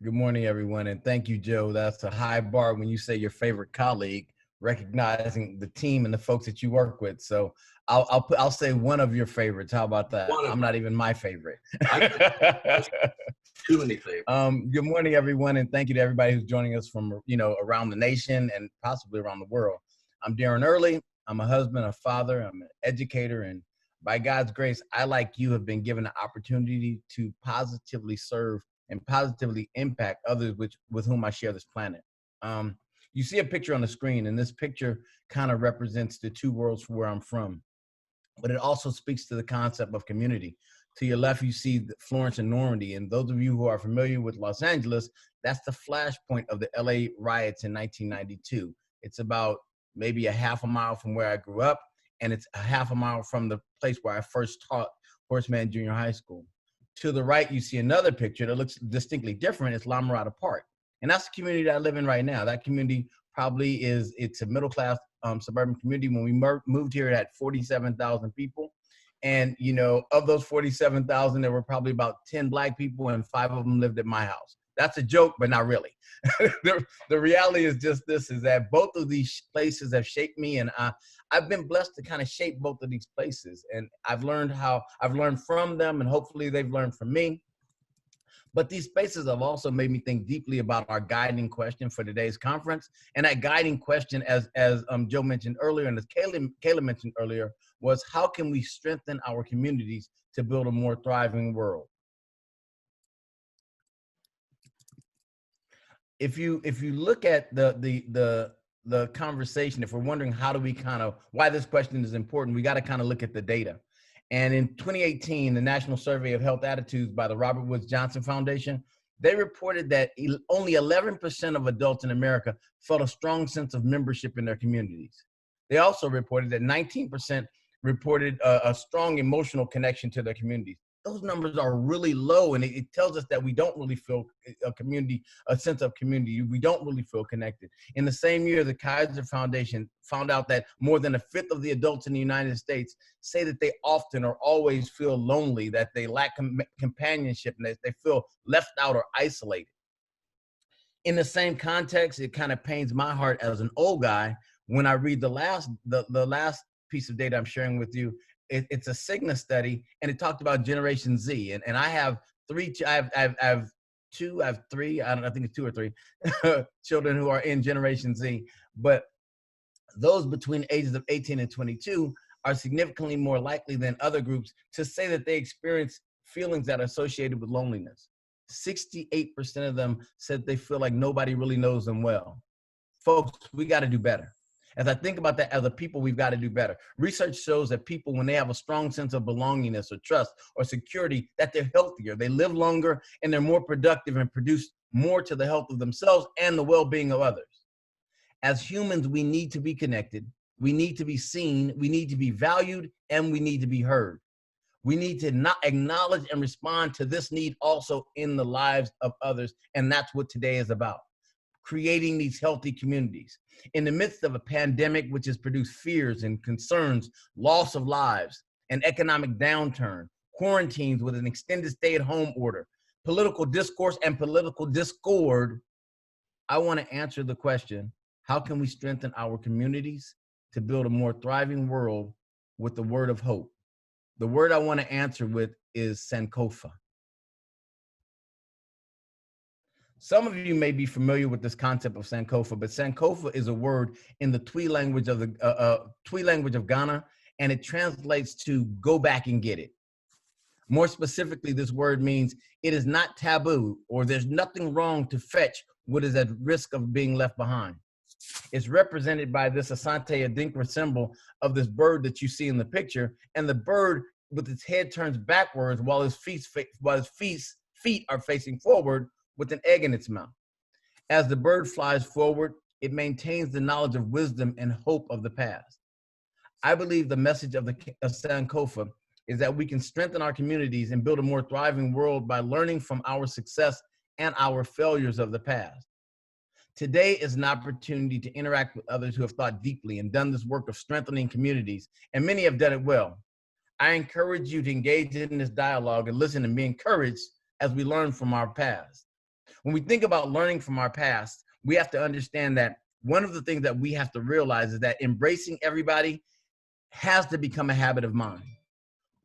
Good morning, everyone, and thank you, Joe. That's a high bar when you say your favorite colleague, recognizing the team and the folks that you work with. So I'll say one of your favorites. How about that? I'm not even my favorite. Too many favorites. Good morning, everyone, and thank you to everybody who's joining us from around the nation and possibly around the world. I'm Darin Earley. I'm a husband, a father, I'm an educator, and by God's grace, I, like you, have been given the opportunity to positively serve and positively impact others with whom I share this planet. You see a picture on the screen, and this picture kind of represents the two worlds from where I'm from, but it also speaks to the concept of community. To your left, you see Florence and Normandy, and those of you who are familiar with Los Angeles, that's the flashpoint of the LA riots in 1992. It's about maybe a half a mile from where I grew up, and it's a half a mile from the place where I first taught Horseman Junior High School. To the right, you see another picture that looks distinctly different. It's La Mirada Park. And that's the community that I live in right now. That community probably it's a middle-class suburban community. When we moved here, it had 47,000 people. And, of those 47,000, there were probably about 10 Black people, and 5 of them lived at my house. That's a joke, but not really. The reality is just this, is that both of these places have shaped me, and I've been blessed to kind of shape both of these places. And I've learned from them, and hopefully they've learned from me. But these spaces have also made me think deeply about our guiding question for today's conference. And that guiding question, as Joe mentioned earlier, and as Kayla mentioned earlier, was how can we strengthen our communities to build a more thriving world? If you look at the conversation, if we're wondering why this question is important, we got to kind of look at the data. And in 2018, the National Survey of Health Attitudes by the Robert Woods Johnson Foundation, they reported that only 11% of adults in America felt a strong sense of membership in their communities. They also reported that 19% reported a strong emotional connection to their communities. Those numbers are really low, and it tells us that we don't really feel a sense of community. We don't really feel connected. In the same year, the Kaiser Foundation found out that more than a fifth of the adults in the United States say that they often or always feel lonely, that they lack companionship, and that they feel left out or isolated. In the same context, it kind of pains my heart as an old guy when I read the last piece of data I'm sharing with you. It's a Cigna study, and it talked about Generation Z. And I have three, I have three, I think it's 2 or 3 children who are in Generation Z. But those between ages of 18 and 22 are significantly more likely than other groups to say that they experience feelings that are associated with loneliness. 68% of them said they feel like nobody really knows them well. Folks, we got to do better. As I think about that, as a people, we've got to do better. Research shows that people, when they have a strong sense of belongingness or trust or security, that they're healthier, they live longer, and they're more productive and produce more to the health of themselves and the well-being of others. As humans, we need to be connected. We need to be seen. We need to be valued, and we need to be heard. We need to not acknowledge and respond to this need also in the lives of others, and that's what today is about. Creating these healthy communities. In the midst of a pandemic, which has produced fears and concerns, loss of lives, an economic downturn, quarantines with an extended stay-at-home order, political discourse and political discord, I want to answer the question, how can we strengthen our communities to build a more thriving world with the word of hope? The word I want to answer with is Sankofa. Some of you may be familiar with this concept of Sankofa, but Sankofa is a word in the Twi language of Ghana, and it translates to go back and get it. More specifically, this word means it is not taboo, or there's nothing wrong to fetch what is at risk of being left behind. It's represented by this Asante Adinkra symbol of this bird that you see in the picture, and the bird with its head turns backwards while his feet are facing forward, with an egg in its mouth. As the bird flies forward, it maintains the knowledge of wisdom and hope of the past. I believe the message of Sankofa is that we can strengthen our communities and build a more thriving world by learning from our success and our failures of the past. Today is an opportunity to interact with others who have thought deeply and done this work of strengthening communities, and many have done it well. I encourage you to engage in this dialogue and listen and be encouraged as we learn from our past. When we think about learning from our past, we have to understand that one of the things that we have to realize is that embracing everybody has to become a habit of mind.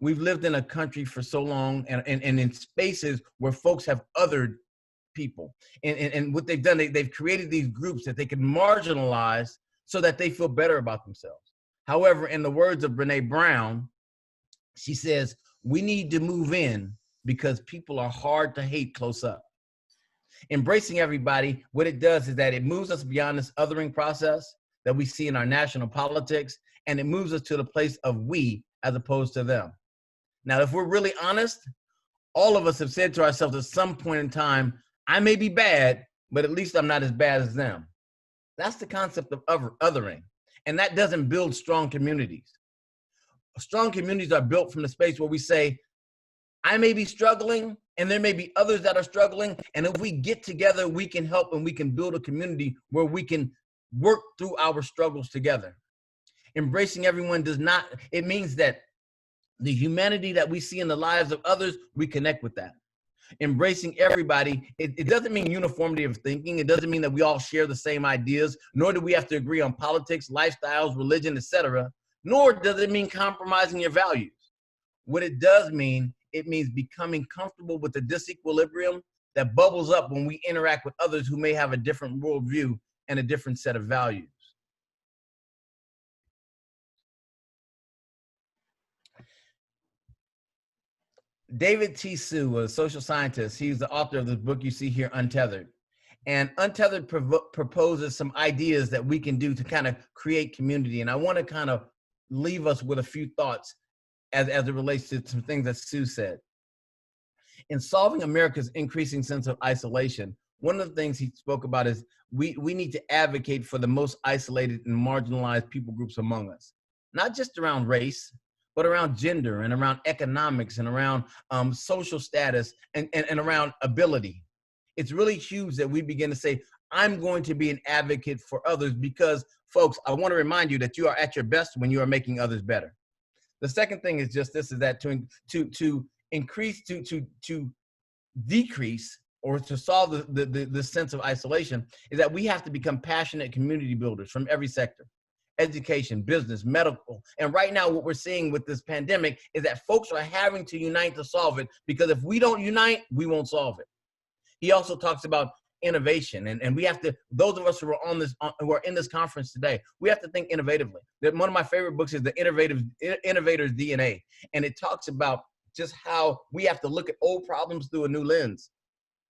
We've lived in a country for so long and in spaces where folks have othered people. And what they've done, they've created these groups that they can marginalize so that they feel better about themselves. However, in the words of Brene Brown, she says, we need to move in because people are hard to hate close up. Embracing everybody, what it does is that it moves us beyond this othering process that we see in our national politics, and it moves us to the place of we as opposed to them. Now, if we're really honest, all of us have said to ourselves at some point in time, I may be bad, but at least I'm not as bad as them. That's the concept of othering. And that doesn't build strong communities. Strong communities are built from the space where we say, I may be struggling, and there may be others that are struggling. And if we get together, we can help and we can build a community where we can work through our struggles together. Embracing everyone it means that the humanity that we see in the lives of others, we connect with that. Embracing everybody, it doesn't mean uniformity of thinking. It doesn't mean that we all share the same ideas, nor do we have to agree on politics, lifestyles, religion, etc. Nor does it mean compromising your values. What it does mean, it means becoming comfortable with the disequilibrium that bubbles up when we interact with others who may have a different worldview and a different set of values. David T. Sue, a social scientist, he's the author of this book you see here, Untethered. And Untethered proposes some ideas that we can do to kind of create community. And I want to kind of leave us with a few thoughts as it relates to some things that Sue said. In solving America's increasing sense of isolation, one of the things he spoke about is we need to advocate for the most isolated and marginalized people groups among us, not just around race, but around gender and around economics and around social status and around ability. It's really huge that we begin to say, I'm going to be an advocate for others because, folks, I want to remind you that you are at your best when you are making others better. The second thing is just this, is that to decrease or to solve the sense of isolation is that we have to become passionate community builders from every sector. Education, business, medical. And right now what we're seeing with this pandemic is that folks are having to unite to solve it, because if we don't unite, we won't solve it. He also talks about innovation, and we have to, those of us who are in this conference today, we have to think innovatively. One of my favorite books is The Innovator's DNA, and it talks about just how we have to look at old problems through a new lens.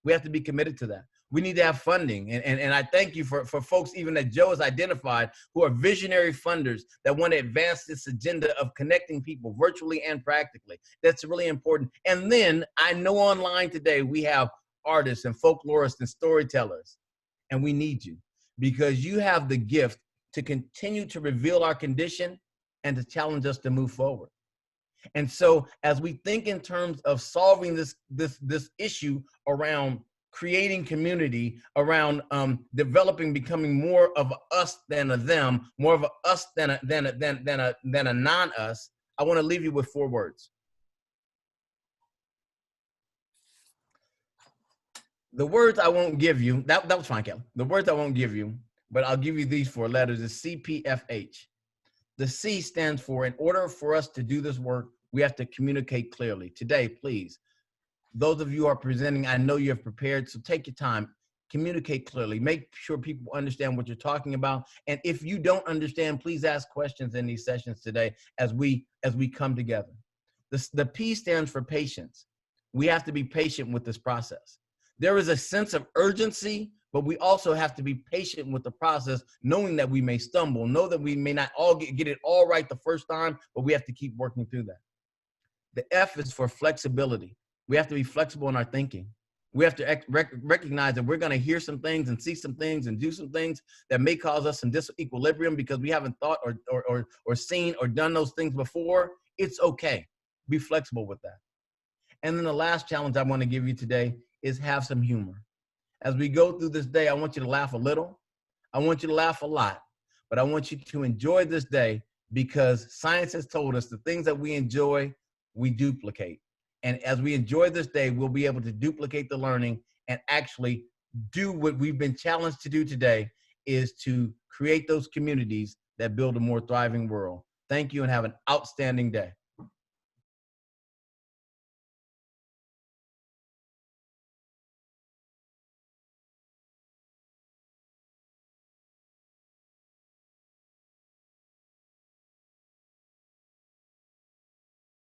We have to be committed to that. We need to have funding. And I thank you for folks even that Joe has identified who are visionary funders that want to advance this agenda of connecting people virtually and practically. That's really important. And then I know online today we have artists and folklorists and storytellers, and we need you because you have the gift to continue to reveal our condition and to challenge us to move forward. And so as we think in terms of solving this issue around creating community, around developing, becoming more of a us than a them, more of a us than a non-us, I want to leave you with 4 words. The words I won't give you, that was fine, Kelly. The words I won't give you, but I'll give you these 4 letters, is CPFH. The C stands for, in order for us to do this work, we have to communicate clearly. Today, please, those of you who are presenting, I know you have prepared, so take your time, communicate clearly, make sure people understand what you're talking about. And if you don't understand, please ask questions in these sessions today as we come together. The P stands for patience. We have to be patient with this process. There is a sense of urgency, but we also have to be patient with the process, knowing that we may stumble, know that we may not all get it all right the first time, but we have to keep working through that. The F is for flexibility. We have to be flexible in our thinking. We have to recognize that we're going to hear some things and see some things and do some things that may cause us some disequilibrium because we haven't thought or seen or done those things before. It's okay. Be flexible with that. And then the last challenge I want to give you today is have some humor. As we go through this day, I want you to laugh a little. I want you to laugh a lot, but I want you to enjoy this day because science has told us the things that we enjoy, we duplicate. And as we enjoy this day, we'll be able to duplicate the learning and actually do what we've been challenged to do today, is to create those communities that build a more thriving world. Thank you and have an outstanding day.